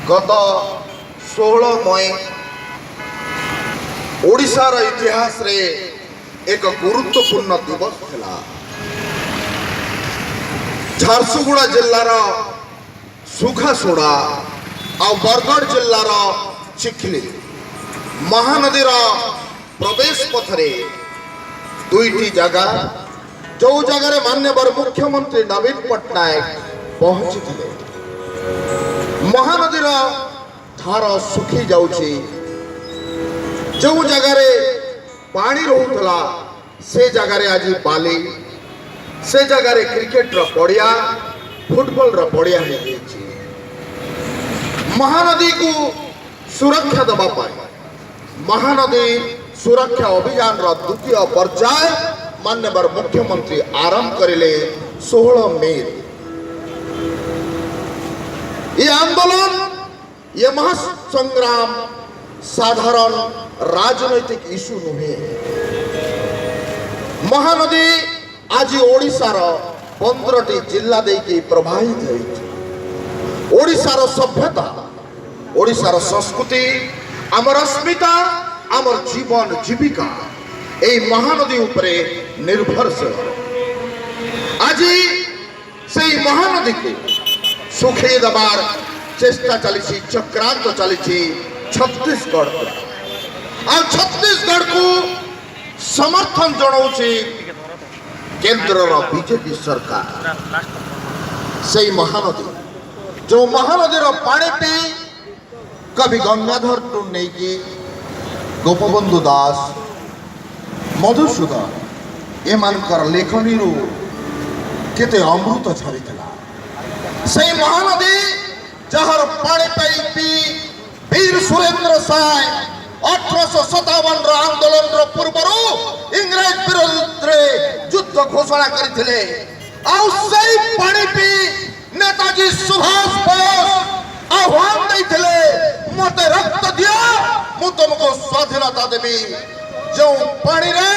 गत 16 मई ओडिशार इतिहास रे एक गुरुत्वपूर्ण दिवस थिला। झारसुगुड़ा जिल्लार सुखासोड़ा आ बरगढ़ जिल्लार चिखली महानदीर प्रवेश पथरे दुईटी जगह जो जगह मान्यवर मुख्यमंत्री नवीन पट्टनायक पहुंची थे। महानदीर धार सुखी जाउछि, जो जगह पानी रोला से जगह आज बाली, से जगह क्रिकेट पड़िया फुटबॉल पड़िया महानदी को सुरक्षा देवा महानदी सुरक्षा अभियान द्वितीय पर्याय मान्यवर मुख्यमंत्री आरंभ करें 16 मई। ये आंदोलन ये महासंग्राम साधारण राजनैतिक इश्यू नुहे। महानदी आज ओडिशार 15टी जिला देकी प्रवाहित होइछि। ओडिशार सभ्यता, ओडिशार संस्कृति, आमर अस्मिता, आमर जीवन जीविका ए महानदी उपरे निर्भरशील। आज से महानदी को सुखे दबार चेष्टा चली, चक्रांत चली छत्तीसगढ़ आ छत्तीसगढ़ को समर्थन जनाऊँची केंद्र बीजेपी सरकार। से महानदी जो महानदी पानी पी कवि गंगाधर टू नहीं गोपबंधु दास मधुसूदन एमानकर लेखनी केते अमृत झरीला। से महानदी जहार पानी पाई पी वीर सुरेंद्र साय 1857 आंदोलन पूर्व इंग्रेज विरोध युद्ध घोषणा करथिले। पानी पी नेताजी सुभाष बोस आह्वान देथिले, मते रक्त दिया मु तुमको स्वाधीनता देवी। जो पानी रे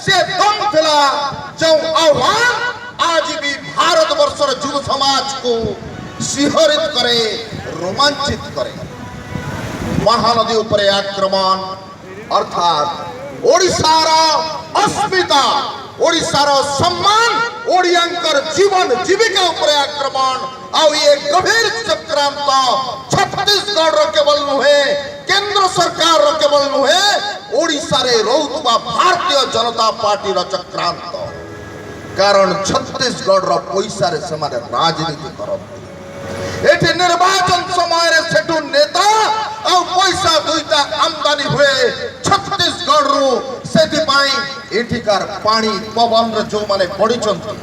से दम थिला, जो आह्वान आज भी भारत वर्षर युव समाज को शिहरित करे, रोमांचित करे। महानदी उपरे आक्रमण अर्थात ओडिशार अस्मिता, ओडिशार सम्मान, ओडियांकर जीवन जीविका उपरे आक्रमण आउ ये गंभीर चक्रांत छत्तीसगढ़ केवल नुहे, केंद्र सरकार केवल नुहे, ओडिशा रे रहुतबा भारतीय जनता पार्टी चक्रांत। कारण छत्तीसगढ़ पैसा रे समारे राजनीति करती। एठी निर्वाचन समय रे सेठू नेता आ पैसा दुईटा आमदानी हुए छत्तीसगढ़ रु। सेठी पाई एठिकार पानी पवन रे जो माने पड़ी चंती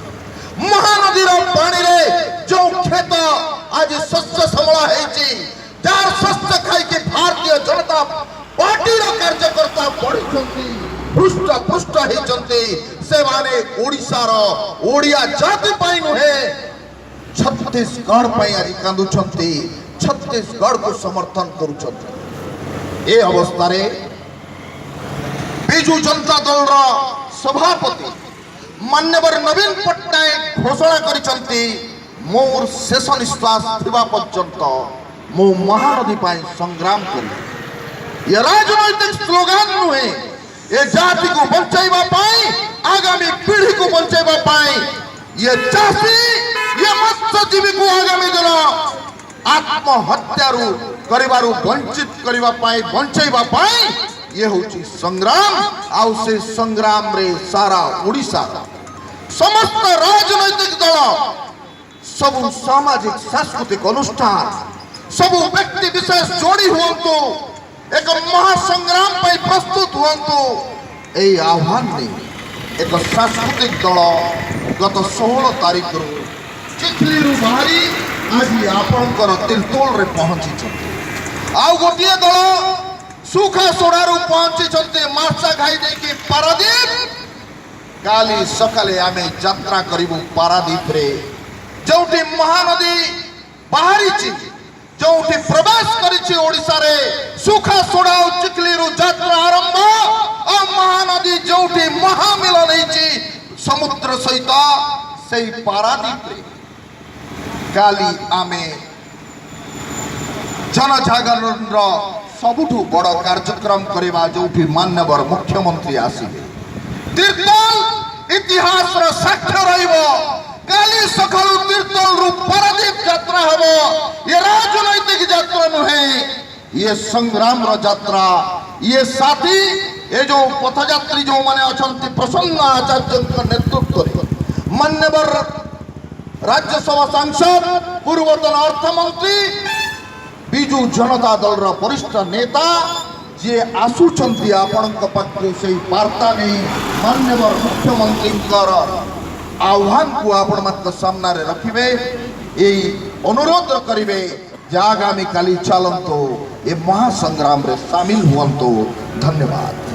महानदी रो पानी रे जो खेत आज शस्य समला हेची, जार शस्य खाई के भारतीय जनता पार्टी रो कार्यकर्ता पड़ी चंती पृष्ठ पृष्ठ हे चंती। से माने ओडिसा रो ओडिया जाति पाई नुहे, छत्तीसगढ़ पाई आज कांदु चंती, छत्तीसगढ़ को समर्थन करू चंती। ए अवस्था रे बिजू जनता दल रो सभापति मान्यवर नवीन पट्टनायक घोषणा करिसंती, मोर शेष निश्वास थिबा पर्यंत मो महानदी पाई संग्राम करी। ये राजनैतिक स्लोगान नुहे, ये जाति को बचाइबा पाई, आगामी पीढ़ी को बचाइबा पाई, ये चाषी ये मत्स्यजीवी को आगामी दिन आत्महत्यारू करिबारू वंचित करिबा पाई, बचाइबा पाई ये होची संग्राम। आउ से संग्राम रे सारा ओडिशा समस्त राजनैतिक दल, सबु सामाजिक सांस्कृतिक अनुष्ठान, सबु व्यक्ति विशेष जोड़ी हुअंतु, एक महासंग्राम पाई प्रस्तुत हुअंतु। ए आह्वान ने एक सांस्कृतिक दल गत 16 तारीख रु चिखली रु बाहरी आज आपनकर तिलतोल रे पहुंची छथि। आउ गोटिए दल सुखा सोडारू पहुंची छथि मार्चा घाई दे के पारादीप। काली सकाले आमे यात्रा करिबु पारादीप रे, जोठी महानदी बाहरी छि, जोठी प्रवेश करिछि ओडिसा रे। सुखा सोडा चिखली रु यात्रा आरंभ आ महानदी जोठी महामिलन हेछि समुद्र सहित सेई पारादीप रे काली आमे जनजागरण सबुठु बड़ कार्यक्रम करवा जो मान्यवर मुख्यमंत्री आसवे तीर्तोल इतिहास साक्ष्य रही सकालू तीर्तोल रु पारादीप यात्रा हम ये राजनैतिक यात्रा नुहे ये संग्राम यात्रा ये साथी ये जो पथयात्री जो माने अच्छा प्रसन्न आचार्य नेतृत्व मान्यवर राज्यसभा सांसद पूर्वतन अर्थमंत्री विजु जनता दल वरिष्ठ नेता जे आसुचंती आपणक पाखे से वार्ता नहीं मान्यवर मुख्यमंत्री आह्वान को आपण मत सामना रे रखिबे ए अनुरोध करिवे जे आगामी काली चलंतो ए महासंग्राम रे शामिल हुअंतो। धन्यवाद।